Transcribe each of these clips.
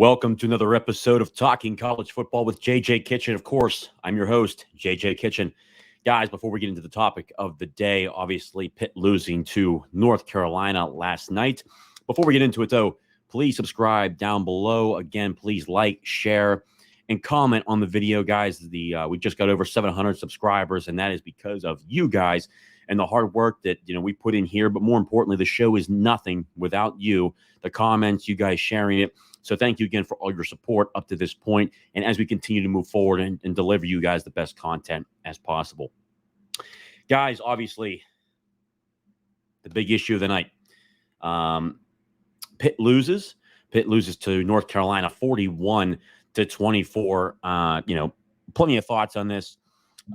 Welcome to another episode of Talking College Football with JJ Kitchen. Of course, I'm your host, JJ Kitchen. Guys, before we get into the topic of the day, obviously Pitt losing to North Carolina last night. Before we get into it, though, please subscribe down below. Again, please like, share, and comment on the video, guys. We just got over 700 subscribers, and that is because of you guys and the hard work that we put in here. But more importantly, the show is nothing without you, the comments, you guys sharing it. So thank you again for all your support up to this point, and as we continue to move forward and deliver you guys the best content as possible. Guys, obviously, the big issue of the night. Pitt loses. Pitt loses to North Carolina 41-24. Plenty of thoughts on this.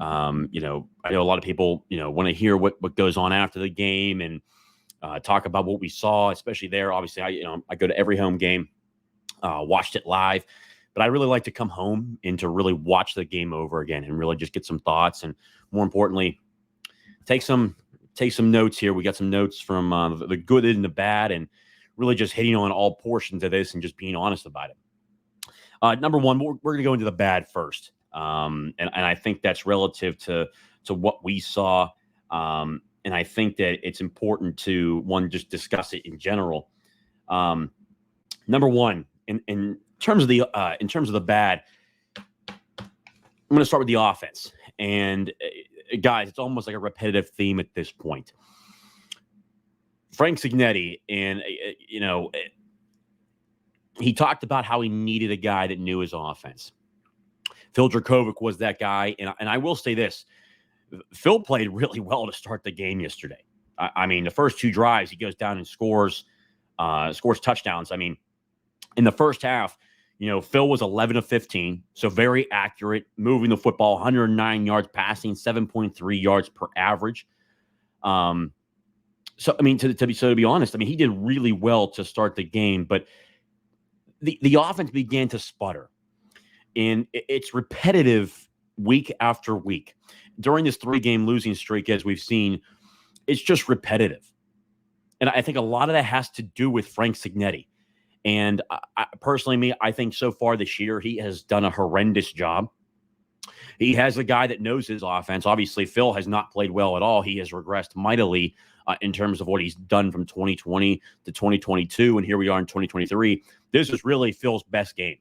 I know a lot of people, want to hear what goes on after the game and talk about what we saw, especially there. Obviously, I go to every home game. Watched it live, but I really like to come home and to really watch the game over again and really just get some thoughts and, more importantly, take some notes here. We got some notes from the good and the bad, and really just hitting on all portions of this and just being honest about it. Number one, we're going to go into the bad first, and I think that's relative to what we saw, and I think that it's important to just discuss it in general. Number one. In terms of the bad, I'm going to start with the offense. And guys, it's almost like a repetitive theme at this point. Frank Cignetti, and he talked about how he needed a guy that knew his offense. Phil Dracovic was that guy, and I will say this: Phil played really well to start the game yesterday. I mean, the first two drives, he goes down and scores touchdowns. I mean, in the first half, Phil was 11 of 15, so very accurate, moving the football, 109 yards passing, 7.3 yards per average. To be honest, he did really well to start the game, but the offense began to sputter, and it's repetitive week after week. During this 3-game losing streak, as we've seen, it's just repetitive, and I think a lot of that has to do with Frank Cignetti. And I think so far this year, he has done a horrendous job. He has a guy that knows his offense. Obviously, Phil has not played well at all. He has regressed mightily in terms of what he's done from 2020 to 2022. And here we are in 2023. This is really Phil's best game.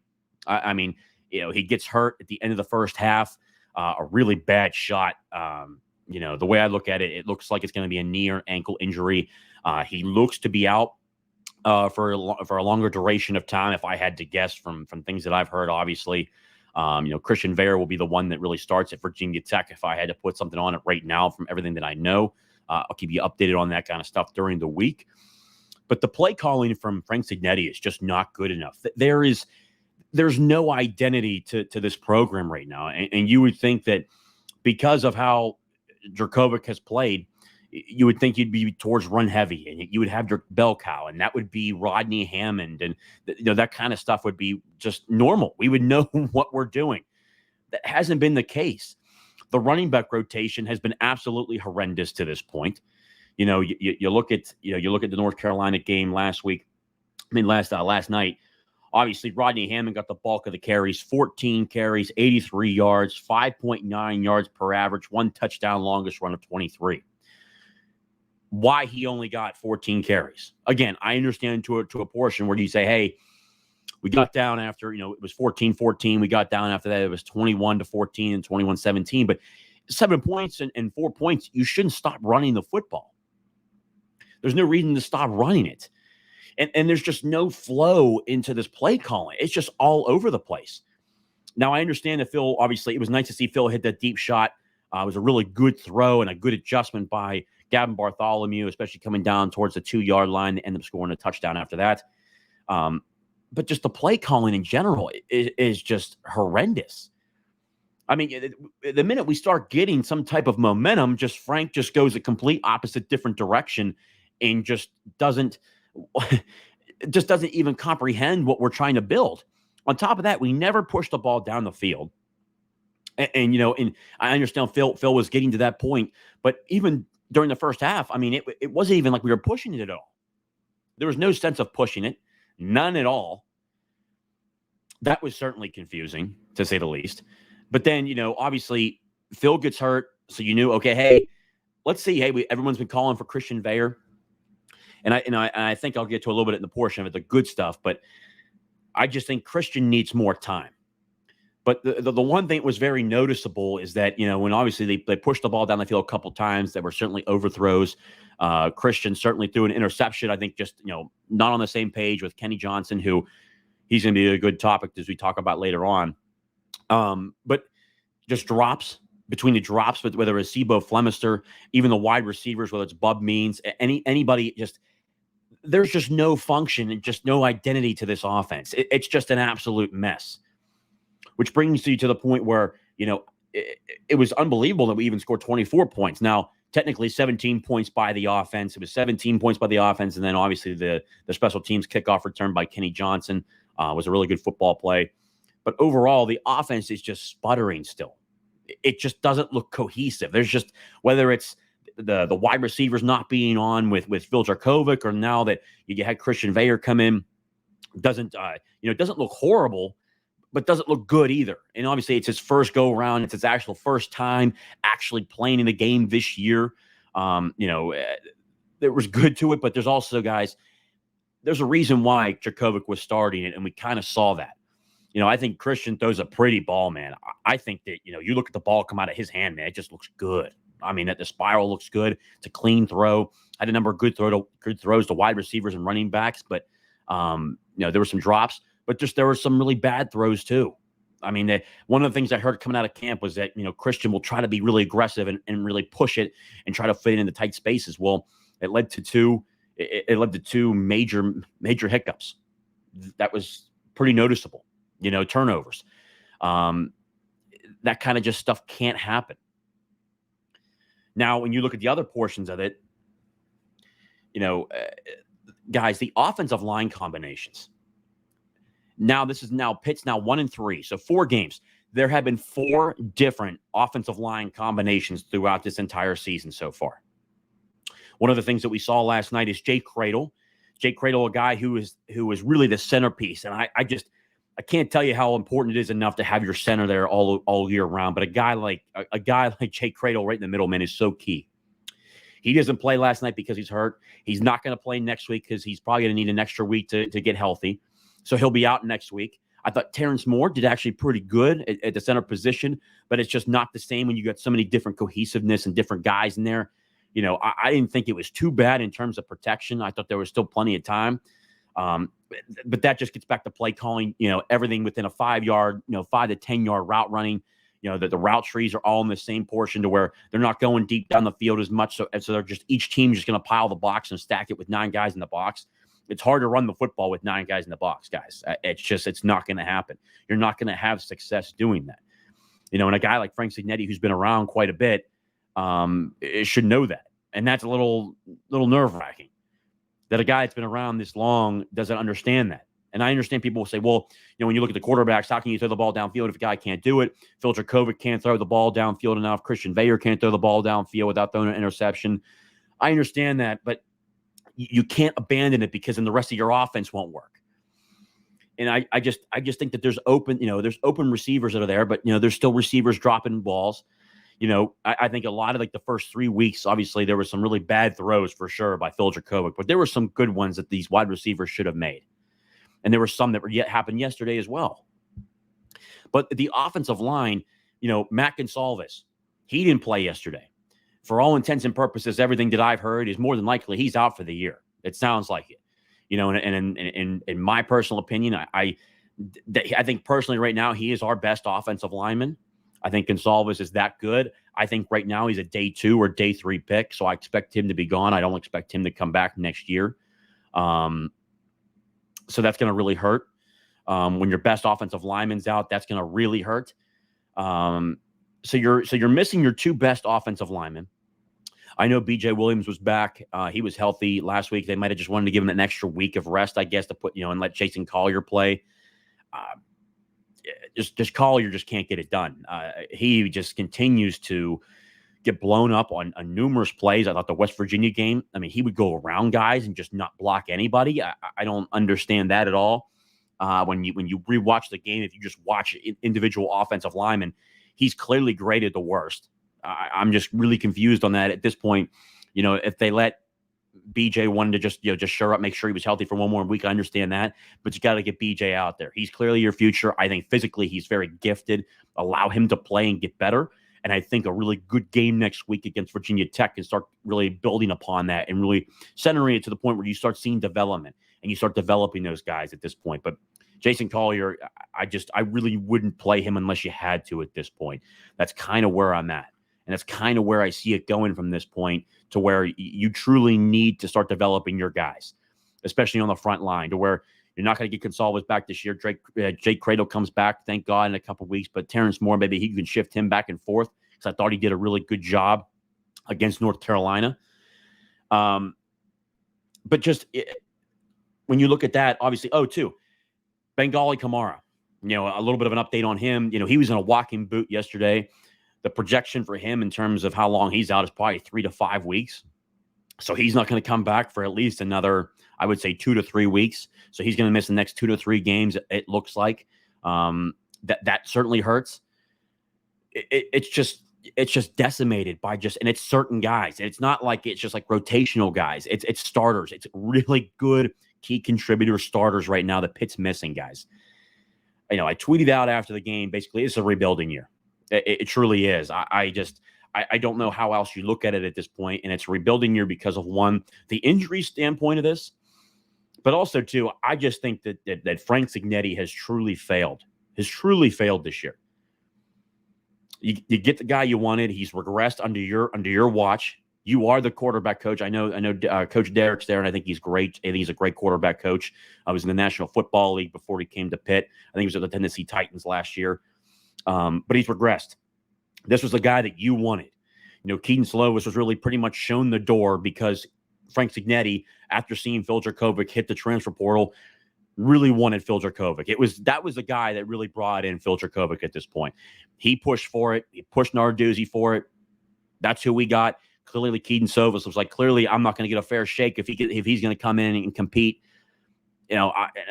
He gets hurt at the end of the first half, a really bad shot. The way I look at it, it looks like it's going to be a knee or ankle injury. He looks to be out for a longer duration of time, if I had to guess from things that I've heard. Obviously, Christian Veer will be the one that really starts at Virginia Tech. If I had to put something on it right now from everything that I know, I'll keep you updated on that kind of stuff during the week. But the play calling from Frank Cignetti is just not good enough. There's no identity to this program right now. And you would think that because of how Dracovic has played, you would think you'd be towards run heavy, and you would have your bell cow, and that would be Rodney Hammond, and that kind of stuff would be just normal. We would know what we're doing. That hasn't been the case. The running back rotation has been absolutely horrendous to this point. You look at the North Carolina game last night. Obviously, Rodney Hammond got the bulk of the carries, 14 carries, 83 yards, 5.9 yards per average, 1 touchdown, longest run of 23. Why he only got 14 carries. Again, I understand to a portion where you say, hey, we got down after, it was 14-14. We got down after that. It was 21-14 and 21-17. But 7 points and 4 points, you shouldn't stop running the football. There's no reason to stop running it. And there's just no flow into this play calling. It's just all over the place. Now, I understand that Phil, obviously, it was nice to see Phil hit that deep shot. It was a really good throw and a good adjustment by Gavin Bartholomew, especially coming down towards the 2-yard line, and end up scoring a touchdown after that. But just the play calling in general is just horrendous. The minute we start getting some type of momentum, Frank just goes a complete opposite, different direction, and just doesn't even comprehend what we're trying to build. On top of that, we never push the ball down the field. And I understand Phil was getting to that point, but even during the first half, it wasn't even like we were pushing it at all. There was no sense of pushing it, none at all. That was certainly confusing, to say the least. But then, obviously Phil gets hurt. So you knew, okay, hey, let's see. Hey, everyone's been calling for Christian Veilleux. And I think I'll get to a little bit in the portion of it, the good stuff. But I just think Christian needs more time. But the one thing that was very noticeable is that, when obviously they pushed the ball down the field a couple times, there were certainly overthrows. Christian certainly threw an interception. I think just, not on the same page with Kenny Johnson, who he's going to be a good topic as we talk about later on. But just drops between the drops, but whether it's Sebo Flemister, even the wide receivers, whether it's Bub Means, anybody, just there's just no function and just no identity to this offense. It's just an absolute mess. Which brings you to the point where, it was unbelievable that we even scored 24 points. Now, technically 17 points by the offense. It was 17 points by the offense. And then obviously the special teams kickoff return by Kenny Johnson was a really good football play. But overall, the offense is just sputtering still. It just doesn't look cohesive. There's just, whether it's the wide receivers not being on with Phil Jarkovic, or now that you had Christian Veilleux come in, doesn't look horrible, but doesn't look good either. And obviously it's his first go around. It's his actual first time actually playing in the game this year. There was good to it, but there's also, guys, there's a reason why Jarkovic was starting it, and we kind of saw that. I think Christian throws a pretty ball, man. I think that, you look at the ball come out of his hand, man, it just looks good. I mean, the spiral looks good. It's a clean throw. Had a number of good throws to wide receivers and running backs, but there were some drops. But just there were some really bad throws too. I mean, one of the things I heard coming out of camp was that, Christian will try to be really aggressive and really push it and try to fit it into tight spaces. Well, it led to two major hiccups. That was pretty noticeable, turnovers. That kind of just stuff can't happen. Now, when you look at the other portions of it, guys, the offensive line combinations. Now, Pitt's now 1-3, so 4 games. There have been 4 different offensive line combinations throughout this entire season so far. One of the things that we saw last night is Jake Cradle. Jake Cradle, a guy who is really the centerpiece. And I can't tell you how important it is enough to have your center there all year round. But a guy like Jake Cradle right in the middle, man, is so key. He doesn't play last night because he's hurt. He's not going to play next week because he's probably going to need an extra week to get healthy. So he'll be out next week. I thought Terrence Moore did actually pretty good at the center position, but it's just not the same when you got so many different cohesiveness and different guys in there. I didn't think it was too bad in terms of protection. I thought there was still plenty of time. But that just gets back to play calling, everything within a 5-yard, 5 to 10-yard route running. That the route trees are all in the same portion to where they're not going deep down the field as much. So they're just, each team just going to pile the box and stack it with 9 guys in the box. It's hard to run the football with 9 guys in the box, guys. It's not going to happen. You're not going to have success doing that. And a guy like Frank Cignetti, who's been around quite a bit, should know that. And that's a little nerve-wracking that a guy that's been around this long doesn't understand that. And I understand people will say, well, when you look at the quarterbacks, how can you throw the ball downfield if a guy can't do it? Phil Jarkovic can't throw the ball downfield enough. Christian Veilleux can't throw the ball downfield without throwing an interception. I understand that, but you can't abandon it because then the rest of your offense won't work. And I just think that there's open receivers that are there, but there's still receivers dropping balls. I think a lot of the first 3 weeks, obviously there were some really bad throws for sure by Phil Jarkovic, but there were some good ones that these wide receivers should have made. And there were some that happened yesterday as well. But the offensive line, Matt Gonsalves, he didn't play yesterday. For all intents and purposes, everything that I've heard is more than likely he's out for the year. It sounds like it. And in my personal opinion, I think personally right now he is our best offensive lineman. I think Gonsalves is that good. I think right now he's a day 2 or day 3 pick, so I expect him to be gone. I don't expect him to come back next year. So that's going to really hurt. When your best offensive lineman's out, that's going to really hurt. So you're missing your 2 best offensive linemen. I know BJ Williams was back. He was healthy last week. They might have just wanted to give him an extra week of rest, I guess, to put, and let Jason Collier play. Just Collier just can't get it done. He just continues to get blown up on numerous plays. I thought the West Virginia game, he would go around guys and just not block anybody. I don't understand that at all. When you rewatch the game, if you just watch individual offensive linemen, he's clearly graded the worst. I'm just really confused on that at this point. If they let BJ wanted to just shore up, make sure he was healthy for one more week, I understand that, but you got to get BJ out there. He's clearly your future. I think physically he's very gifted. Allow him to play and get better. And I think a really good game next week against Virginia Tech can start really building upon that and really centering it to the point where you start seeing development and you start developing those guys at this point. But Jason Collier, I really wouldn't play him unless you had to at this point. That's kind of where I'm at. And that's kind of where I see it going from this point to where you truly need to start developing your guys, especially on the front line, to where you're not going to get Gonsalves back this year. Jake Cradle comes back, thank God, in a couple of weeks. But Terrence Moore, maybe he can shift him back and forth because I thought he did a really good job against North Carolina. But when you look at that, obviously, Bengali Kamara, a little bit of an update on him. He was in a walking boot yesterday. The projection for him in terms of how long he's out is probably 3 to 5 weeks. So he's not going to come back for at least another, I would say, 2 to 3 weeks. So he's going to miss the next 2 to 3 games, it looks like. That certainly hurts. It's just decimated by and it's certain guys. It's not like it's just like rotational guys. It's starters. It's really good key contributor starters right now that Pitt's missing, guys. I tweeted out after the game, basically, it's a rebuilding year. It truly is. I don't know how else you look at it at this point, and it's a rebuilding year because of, one, the injury standpoint of this, but also, two, I just think that Frank Cignetti has truly failed this year. You get the guy you wanted. He's regressed under your watch. You are the quarterback coach. I know. Coach Derek's there, and I think he's great. I think he's a great quarterback coach. I was in the National Football League before he came to Pitt. I think he was at the Tennessee Titans last year. But he's regressed. This was the guy that you wanted. Keaton Slovis was really pretty much shown the door because Frank Cignetti, after seeing Phil Jurkovec hit the transfer portal, really wanted Phil Jurkovec. That was the guy that really brought in Phil Jurkovec at this point. He pushed for it. He pushed Narduzzi for it. That's who we got. Clearly, Keaton Slovis was like, clearly, I'm not going to get a fair shake if he's going to come in and compete. And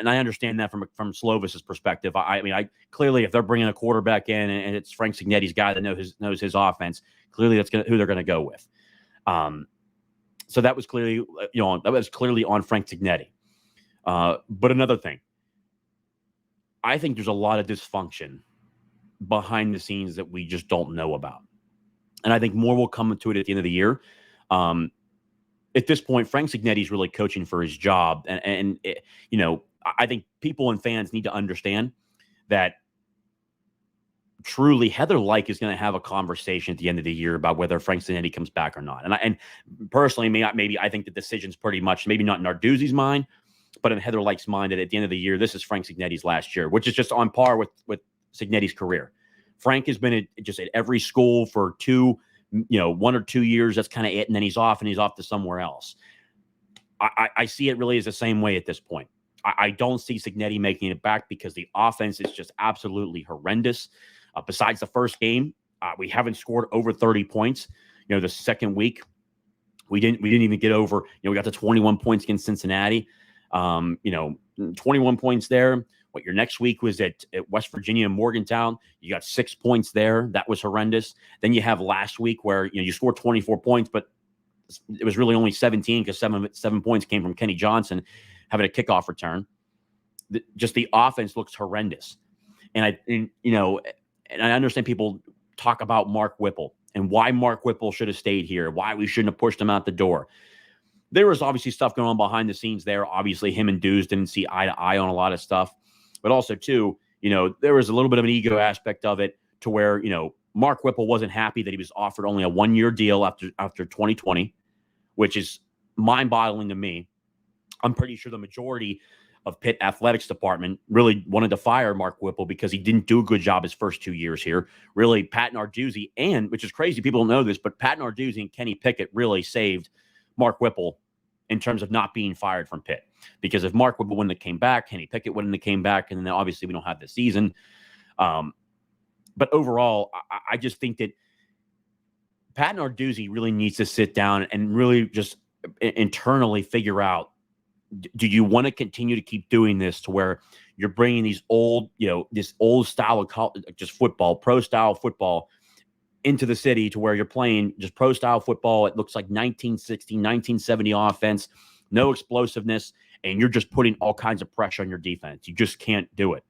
I understand that from Slovis's perspective. I clearly, if they're bringing a quarterback in and it's Frank Cignetti's guy that knows his offense, clearly that's who they're going to go with. So that was clearly, on Frank Cignetti. But another thing, I think there's a lot of dysfunction behind the scenes that we just don't know about, and I think more will come into it at the end of the year. At this point, Frank Cignetti's really coaching for his job. And I think people and fans need to understand that truly Heather Lyke is going to have a conversation at the end of the year about whether Frank Cignetti comes back or not. And personally, maybe I think the decision's pretty much, maybe not in Narduzzi's mind, but in Heather Lyke's mind, that at the end of the year, this is Frank Cignetti's last year, which is just on par with Cignetti's career. Frank has been at every school for 1 or 2 years. That's kind of it. And then he's off to somewhere else. I see it really as the same way at this point. I don't see Cignetti making it back because the offense is just absolutely horrendous. Besides the first game, we haven't scored over 30 points. The second week, we didn't even get over, we got to 21 points against Cincinnati. 21 points there. Your next week was at West Virginia and Morgantown. You got 6 points there. That was horrendous. Then you have last week where you scored 24 points, but it was really only 17 because seven points came from Kenny Johnson having a kickoff return. Just the offense looks horrendous. And I understand people talk about Mark Whipple and why Mark Whipple should have stayed here, why we shouldn't have pushed him out the door. There was obviously stuff going on behind the scenes there. Obviously, him and Dews didn't see eye to eye on a lot of stuff. But also, too, there was a little bit of an ego aspect of it to where, Mark Whipple wasn't happy that he was offered only a 1-year deal after 2020, which is mind-boggling to me. I'm pretty sure the majority of Pitt athletics department really wanted to fire Mark Whipple because he didn't do a good job his first 2 years here. Really, Pat Narduzzi, and which is crazy, people don't know this, but Pat Narduzzi and Kenny Pickett really saved Mark Whipple in terms of not being fired from Pitt. Because if Mark Whipple wouldn't have came back, Kenny Pickett wouldn't have came back, and then obviously we don't have the season. But overall, I just think that Pat Narduzzi really needs to sit down and really just internally figure out, do you want to continue to keep doing this to where You're bringing these old, this old style of just football, pro style football into the city to where you're playing just pro style football. It looks like 1960, 1970 offense, no explosiveness, and you're just putting all kinds of pressure on your defense. You just can't do it.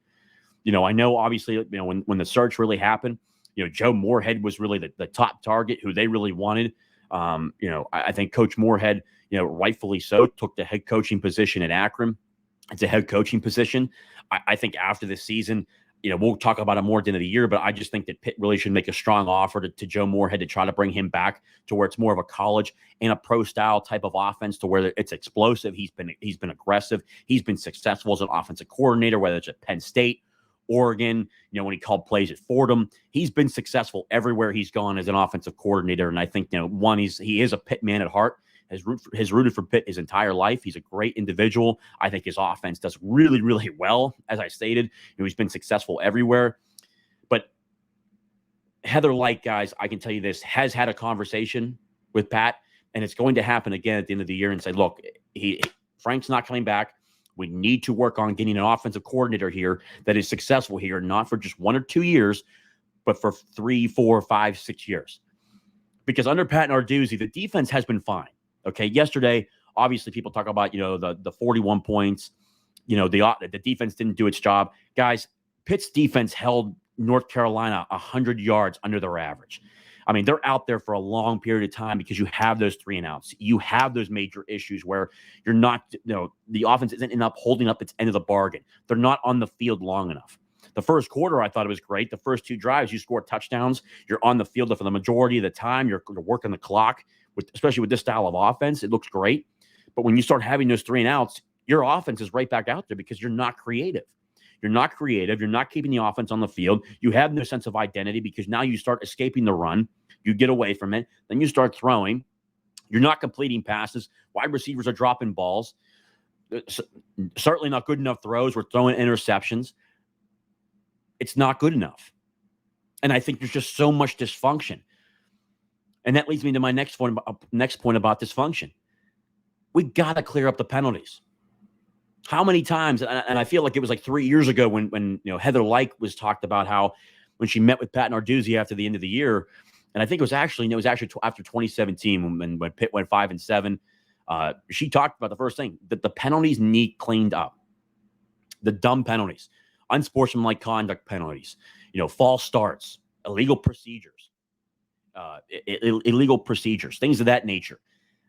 I know obviously, when the search really happened, Joe Moorhead was really the top target who they really wanted. I think Coach Moorhead, rightfully so, took the head coaching position at Akron. It's a head coaching position. I think after this season, we'll talk about it more at the end of the year, but I just think that Pitt really should make a strong offer to Joe Moorhead to try to bring him back to where it's more of a college and a pro style type of offense to where it's explosive. He's been aggressive. He's been successful as an offensive coordinator, whether it's at Penn State, Oregon, when he called plays at Fordham. He's been successful everywhere he's gone as an offensive coordinator. And I think, he is a Pitt man at heart. Has rooted for Pitt his entire life. He's a great individual. I think his offense does really, really well. As I stated, he's been successful everywhere. But Heather Light, guys, I can tell you this, has had a conversation with Pat, and it's going to happen again at the end of the year and say, look, Frank's not coming back. We need to work on getting an offensive coordinator here that is successful here, not for just 1 or 2 years, but for 3, 4, 5, 6 years. Because under Pat Narduzzi, the defense has been fine. Okay, yesterday, obviously, people talk about, the 41 points. The defense didn't do its job. Guys, Pitt's defense held North Carolina 100 yards under their average. I mean, they're out there for a long period of time because you have those 3 and outs. You have those major issues where you're not, the offense isn't holding up its end of the bargain. They're not on the field long enough. The first quarter, I thought it was great. The first 2 drives, you score touchdowns. You're on the field for the majority of the time. You're working the clock, especially with this style of offense. It looks great. But when you start having those 3 and outs, your offense is right back out there because you're not creative. You're not creative. You're not keeping the offense on the field. You have no sense of identity because now you start escaping the run. You get away from it. Then you start throwing. You're not completing passes. Wide receivers are dropping balls. Certainly not good enough throws. We're throwing interceptions. It's not good enough. And I think there's just so much dysfunction. And that leads me to my next point about dysfunction. We got to clear up the penalties. How many times, and I feel like it was like 3 years ago when Heather Light was talked about how when she met with Pat Narduzzi after the end of the year, and I think it was actually after 2017 when Pitt went 5-7, she talked about the first thing, that the penalties need cleaned up. The dumb penalties, unsportsmanlike conduct penalties, false starts, illegal procedures, things of that nature.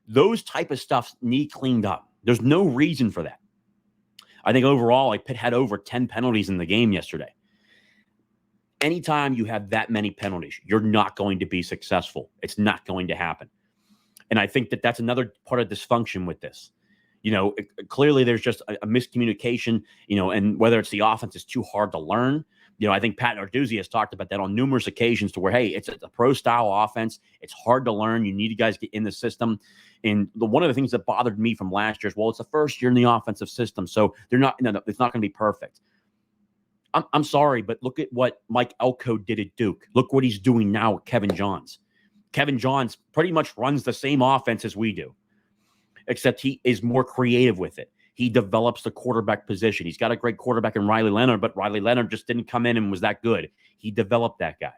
Those type of stuff need cleaned up. There's no reason for that. I think overall, Pitt had over 10 penalties in the game yesterday. Anytime you have that many penalties, you're not going to be successful. It's not going to happen. And I think that's another part of dysfunction with this. Clearly there's just a miscommunication, and whether it's the offense is too hard to learn. I think Pat Narduzzi has talked about that on numerous occasions to where, hey, it's a pro-style offense. It's hard to learn. You need to guys get in the system. And one of the things that bothered me from last year is, well, it's the first year in the offensive system, so it's not going to be perfect. I'm sorry, but look at what Mike Elko did at Duke. Look what he's doing now with Kevin Johns. Kevin Johns pretty much runs the same offense as we do, except he is more creative with it. He develops the quarterback position. He's got a great quarterback in Riley Leonard, but Riley Leonard just didn't come in and was that good. He developed that guy.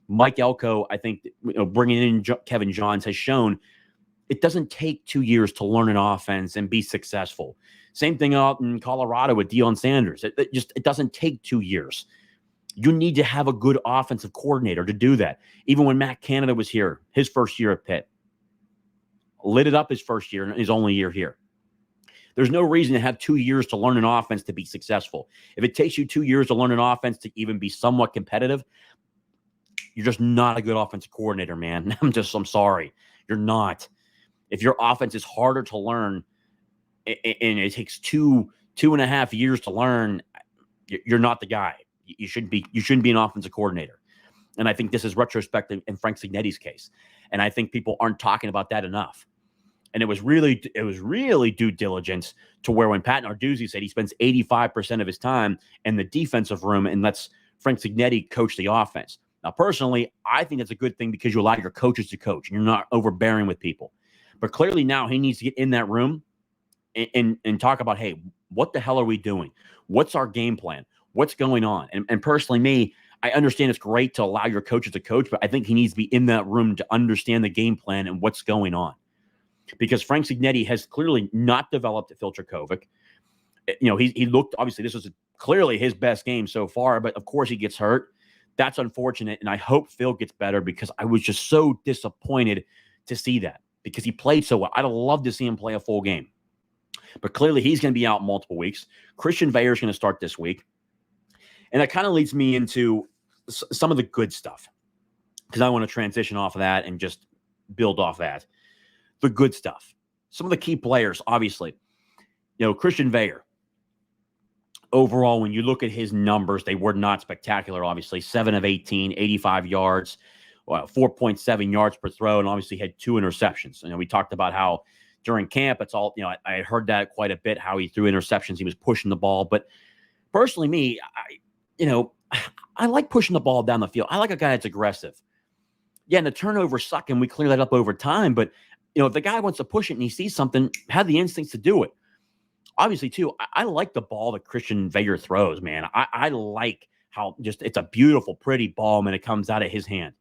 Mike Elko, I think, bringing in Kevin Johns has shown it doesn't take 2 years to learn an offense and be successful. Same thing out in Colorado with Deion Sanders. It doesn't take 2 years. You need to have a good offensive coordinator to do that. Even when Matt Canada was here, his first year at Pitt, lit it up his first year and his only year here. There's no reason to have 2 years to learn an offense to be successful. If it takes you 2 years to learn an offense to even be somewhat competitive, you're just not a good offensive coordinator, man. I'm sorry. You're not. If your offense is harder to learn and it takes 2.5 years to learn, you're not the guy. You shouldn't be an offensive coordinator. And I think this is retrospective in Frank Cignetti's case. And I think people aren't talking about that enough. And it was really due diligence to where when Pat Narduzzi said he spends 85% of his time in the defensive room and lets Frank Cignetti coach the offense. Now, personally, I think that's a good thing because you allow your coaches to coach and you're not overbearing with people. But clearly now he needs to get in that room and talk about, hey, What the hell are we doing? What's our game plan? What's going on? And personally, me, I understand it's great to allow your coaches to coach, but I think he needs to be in that room to understand the game plan and what's going on. Because Frank Cignetti has clearly not developed Filter Kovic. He looked, obviously, this was clearly his best game so far, but of course he gets hurt. That's unfortunate, and I hope Phil gets better because I was just so disappointed to see that because he played so well. I'd love to see him play a full game. But clearly he's going to be out multiple weeks. Christian Veilleux is going to start this week. And that kind of leads me into some of the good stuff because I want to transition off of that and just build off that. The good stuff. Some of the key players, obviously. Christian Veilleux. Overall, when you look at his numbers, they were not spectacular, obviously. 7 of 18, 85 yards, 4.7 yards per throw, and obviously had 2 interceptions. We talked about how during camp, it's all, I heard that quite a bit, how he threw interceptions. He was pushing the ball. But personally, me, I like pushing the ball down the field. I like a guy that's aggressive. Yeah, and the turnovers suck, and we clear that up over time. But, if the guy wants to push it and he sees something, have the instincts to do it. Obviously, too, I like the ball that Christian Veilleux throws, man. I like how it's a beautiful, pretty ball when it comes out of his hand.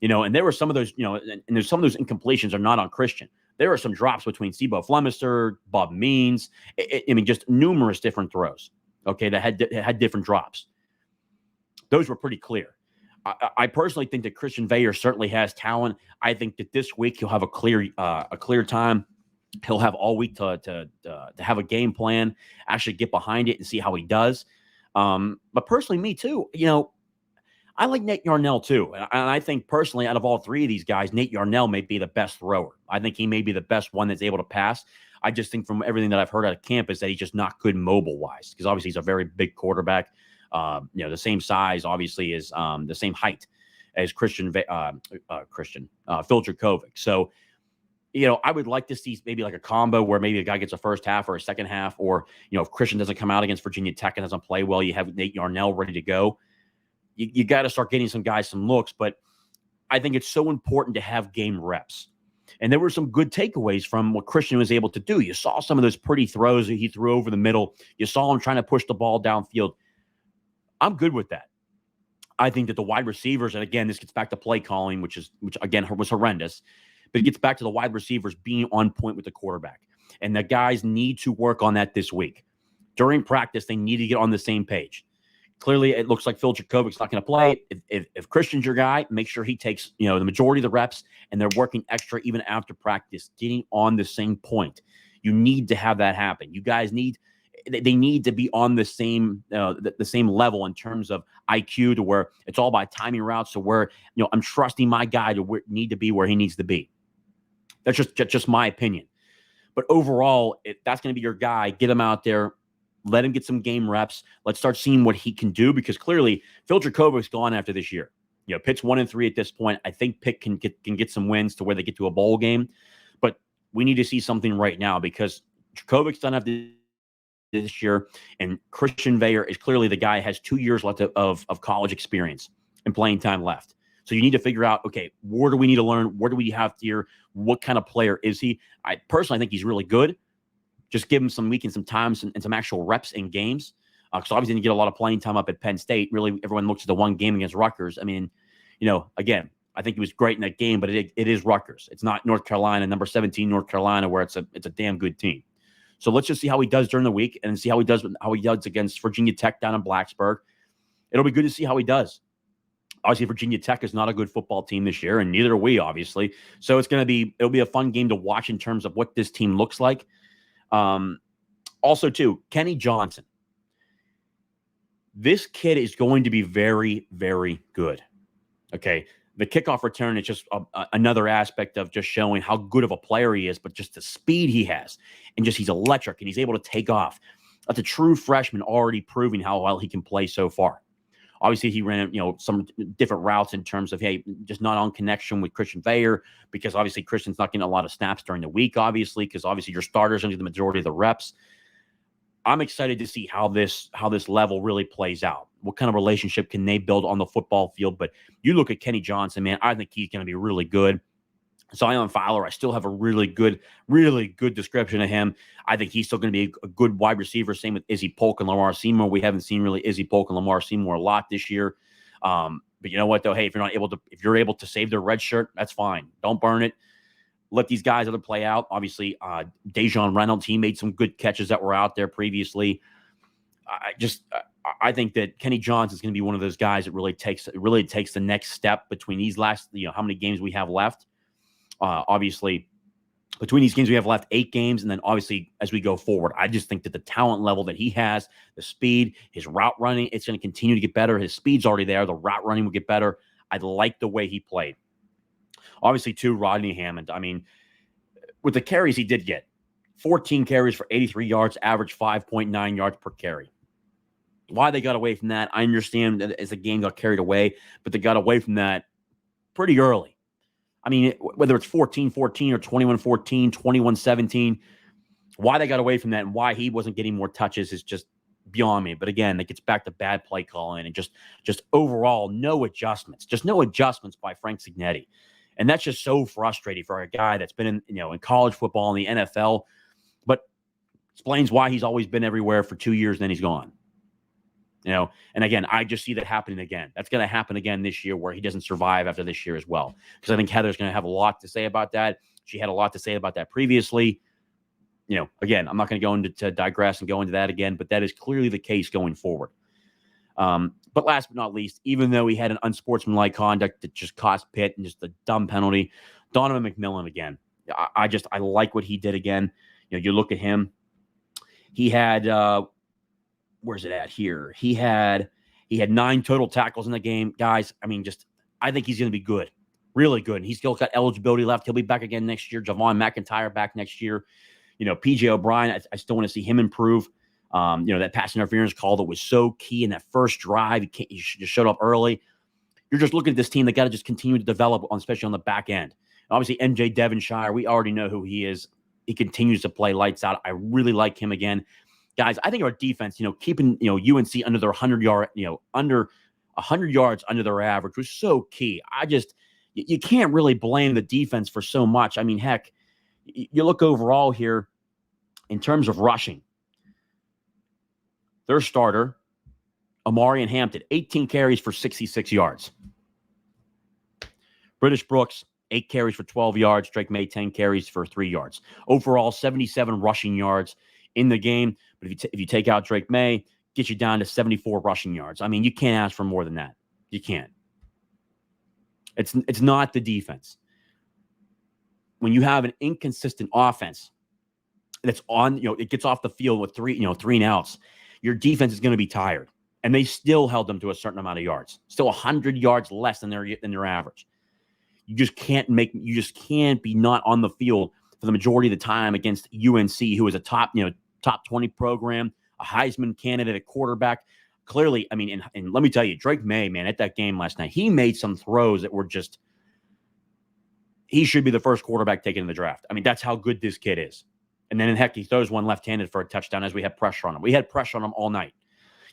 And there were some of those, and there's some of those incompletions are not on Christian. There are some drops between Sebo Flemister, Bob Means. Just numerous different throws, okay, that had different drops. Those were pretty clear. I personally think that Christian Veilleux certainly has talent. I think that this week he'll have a clear time. He'll have all week to have a game plan, actually get behind it and see how he does. But personally, me too, I like Nate Yarnell too. And I think personally, out of all three of these guys, Nate Yarnell may be the best thrower. I think he may be the best one that's able to pass. I just think from everything that I've heard out of camp is that he's just not good mobile-wise because obviously he's a very big quarterback. The same size, obviously, is the same height as Filter Kovic. So, I would like to see maybe like a combo where maybe a guy gets a first half or a second half, or, if Christian doesn't come out against Virginia Tech and doesn't play well, you have Nate Yarnell ready to go. You got to start getting some guys some looks, but I think it's so important to have game reps. And there were some good takeaways from what Christian was able to do. You saw some of those pretty throws that he threw over the middle. You saw him trying to push the ball downfield. I'm good with that. I think that the wide receivers, and again, this gets back to play calling, which again was horrendous, but it gets back to the wide receivers being on point with the quarterback. And the guys need to work on that this week. During practice, they need to get on the same page. Clearly, it looks like Filter Kovic's not going to play. If Christian's your guy, make sure he takes the majority of the reps, and they're working extra even after practice, getting on the same point. You need to have that happen. You guys need to be on the same level in terms of IQ, to where it's all about timing routes, to where I'm trusting my guy to need to be where he needs to be. That's just my opinion. But overall, that's going to be your guy. Get him out there. Let him get some game reps. Let's start seeing what he can do, because clearly Filter Kovic's gone after this year. Pitt's 1-3 at this point. I think Pitt can get some wins to where they get to a bowl game, but we need to see something right now, because Kovic's done after this year, and Christian Veilleux is clearly the guy who has 2 years left of college experience and playing time left. So you need to figure out, okay, where do we need to learn? Where do we have here? What kind of player is he? I personally think he's really good. Just give him some week and some time and some actual reps in games. Because obviously, didn't get a lot of playing time up at Penn State. Really, everyone looks at the one game against Rutgers. I mean, again, I think he was great in that game, but it is Rutgers. It's not North Carolina, number 17 North Carolina, where it's a damn good team. So let's just see how he does during the week and see how he does against Virginia Tech down in Blacksburg. It'll be good to see how he does. Obviously, Virginia Tech is not a good football team this year, and neither are we, obviously. So it'll be a fun game to watch in terms of what this team looks like. Also, too, Kenny Johnson. This kid is going to be very, very good. Okay. The kickoff return is just another aspect of just showing how good of a player he is, but just the speed he has, and just he's electric and he's able to take off. That's a true freshman, already proving how well he can play so far. Obviously, he ran, some different routes in terms of, hey, just not on connection with Christian Veilleux, because obviously Christian's not getting a lot of snaps during the week, obviously, because obviously your starters are going to get the majority of the reps. I'm excited to see how this level really plays out. What kind of relationship can they build on the football field? But you look at Kenny Johnson, man, I think he's going to be really good. Zion Fowler, I still have a really good description of him. I think he's still going to be a good wide receiver. Same with Izzy Polk and Lamar Seymour. We haven't seen really Izzy Polk and Lamar Seymour a lot this year. But you know what, though? Hey, if you're able to save their red shirt, that's fine. Don't burn it. Let these guys other play out. Obviously, Dejon Reynolds, he made some good catches that were out there previously. I think that Kenny Johns is going to be one of those guys that really takes the next step between these last, how many games we have left. Obviously, between these games we have left 8 games, and then obviously as we go forward, I just think that the talent level that he has, the speed, his route running, it's going to continue to get better. His speed's already there. The route running will get better. I like the way he played. Obviously, too, Rodney Hammond. I mean, with the carries he did get, 14 carries for 83 yards, average 5.9 yards per carry. Why they got away from that, I understand that as the game got carried away, but they got away from that pretty early. I mean, whether it's 14-14 or 21-14, 21-17, why they got away from that and why he wasn't getting more touches is just beyond me. But again, it gets back to bad play calling and just overall no adjustments. Just no adjustments by Frank Cignetti. And that's just so frustrating for a guy that's been in college football and the NFL, but explains why he's always been everywhere for 2 years and then he's gone. And again, I just see that happening again. That's going to happen again this year where he doesn't survive after this year as well. Because I think Heather's going to have a lot to say about that. She had a lot to say about that previously. Again, I'm not going to go into digress and go into that again, but that is clearly the case going forward. But last but not least, even though he had an unsportsmanlike conduct that just cost Pitt and just a dumb penalty, Donovan McMillan again. I like what he did again. You look at him. He had where's it at here? He had 9 total tackles in the game. Guys, I mean, I think he's going to be good. Really good. And he's still got eligibility left. He'll be back again next year. Javon McIntyre back next year. PJ O'Brien, I still want to see him improve. That pass interference call that was so key in that first drive. He just showed up early. You're just looking at this team that got to just continue to develop, especially on the back end. And obviously, MJ Devonshire, we already know who he is. He continues to play lights out. I really like him again. Guys, I think our defense, keeping, UNC under their 100-yard, under 100 yards under their average was so key. You can't really blame the defense for so much. I mean, heck, you look overall here in terms of rushing. Their starter, Amarian Hampton, 18 carries for 66 yards. British Brooks, 8 carries for 12 yards. Drake May, 10 carries for 3 yards. Overall, 77 rushing yards in the game. But if you take out Drake May, get you down to 74 rushing yards. I mean, you can't ask for more than that. You can't. It's not the defense. When you have an inconsistent offense that's on, it gets off the field with 3 and outs, your defense is going to be tired. And they still held them to a certain amount of yards. Still 100 yards less than their average. You just can't be not on the field for the majority of the time against UNC, who is a top 20 program, a Heisman candidate at quarterback. Clearly, I mean, and let me tell you, Drake May, man, at that game last night, he made some throws that were just, he should be the first quarterback taken in the draft. I mean, that's how good this kid is. And then, heck, he throws one left-handed for a touchdown as we had pressure on him. We had pressure on him all night.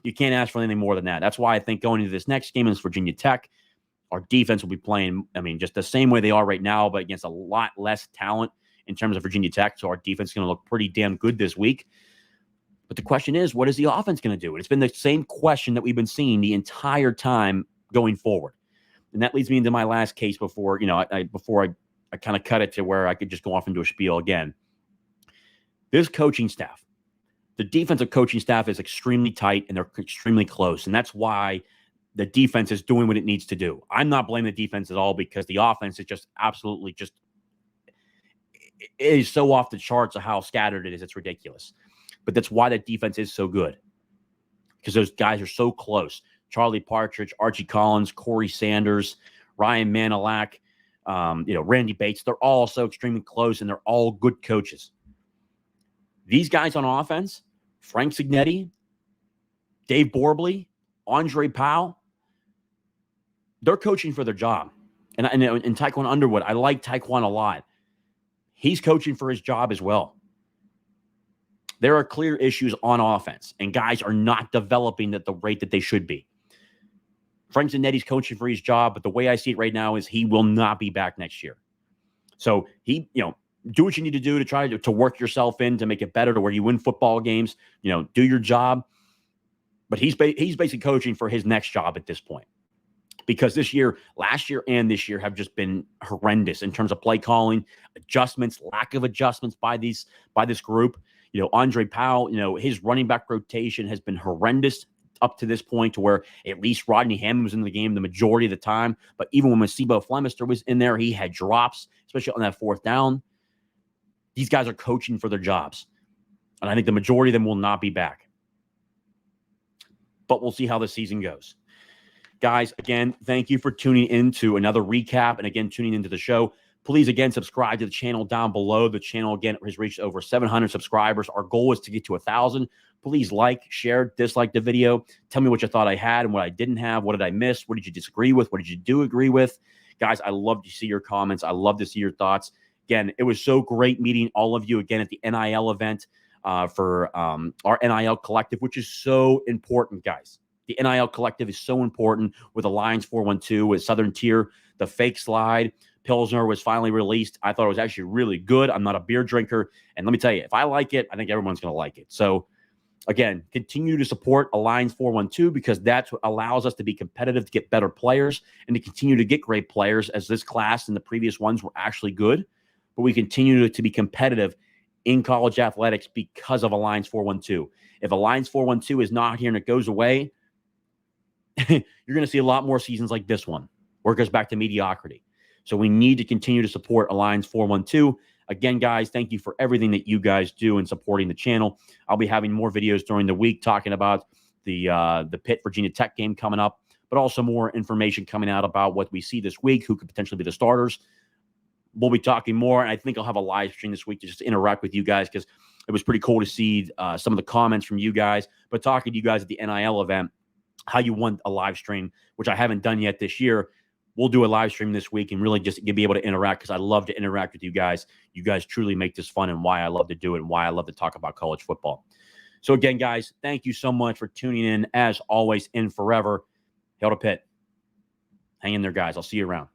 You can't ask for anything more than that. That's why I think going into this next game against Virginia Tech, our defense will be playing, just the same way they are right now, but against a lot less talent in terms of Virginia Tech. So our defense is going to look pretty damn good this week. But the question is, what is the offense going to do? And it's been the same question that we've been seeing the entire time going forward. And that leads me into my last case before I kind of cut it to where I could just go off into a spiel again. This coaching staff, the defensive coaching staff is extremely tight and they're extremely close. And that's why the defense is doing what it needs to do. I'm not blaming the defense at all because the offense is just absolutely it is so off the charts of how scattered it is. It's ridiculous. But that's why the defense is so good, because those guys are so close. Charlie Partridge, Archie Collins, Corey Sanders, Ryan Manilak, Randy Bates, they're all so extremely close, and they're all good coaches. These guys on offense, Frank Cignetti, Dave Borbley, Andre Powell, they're coaching for their job. And Taekwon Underwood, I like Taekwon a lot. He's coaching for his job as well. There are clear issues on offense, and guys are not developing at the rate that they should be. Frank Cignetti's coaching for his job, but the way I see it right now is he will not be back next year. So he, do what you need to do to try to work yourself in to make it better to where you win football games, do your job. But he's basically coaching for his next job at this point. Because last year and this year have just been horrendous in terms of play calling, adjustments, lack of adjustments by this group. Andre Powell, his running back rotation has been horrendous up to this point, to where at least Rodney Hammond was in the game the majority of the time. But even when Masibo Flemister was in there, he had drops, especially on that fourth down. These guys are coaching for their jobs. And I think the majority of them will not be back. But we'll see how the season goes. Guys, again, thank you for tuning in to another recap and, again, tuning into the show. Please, again, subscribe to the channel down below. The channel, again, has reached over 700 subscribers. Our goal is to get to 1,000. Please like, share, dislike the video. Tell me what you thought I had and what I didn't have. What did I miss? What did you disagree with? What did you do agree with? Guys, I love to see your comments. I love to see your thoughts. Again, it was so great meeting all of you again at the NIL event for our NIL collective, which is so important, guys. The NIL collective is so important with Alliance 412, with Southern Tier, the fake slide. Pilsner was finally released. I thought it was actually really good. I'm not a beer drinker. And let me tell you, if I like it, I think everyone's going to like it. So, again, continue to support Alliance 412 because that's what allows us to be competitive, to get better players, and to continue to get great players, as this class and the previous ones were actually good. But we continue to be competitive in college athletics because of Alliance 412. If Alliance 412 is not here and it goes away, you're going to see a lot more seasons like this one, where it goes back to mediocrity. So we need to continue to support Alliance 412. Again, guys, thank you for everything that you guys do in supporting the channel. I'll be having more videos during the week talking about the Pitt Virginia Tech game coming up, but also more information coming out about what we see this week, who could potentially be the starters. We'll be talking more, and I think I'll have a live stream this week to just interact with you guys, because it was pretty cool to see some of the comments from you guys, but talking to you guys at the NIL event, how you want a live stream, which I haven't done yet this year. We'll do a live stream this week and really just be able to interact, because I love to interact with you guys. You guys truly make this fun, and why I love to do it and why I love to talk about college football. So again, guys, thank you so much for tuning in, as always, and forever. Hail to Pitt. Hang in there, guys. I'll see you around.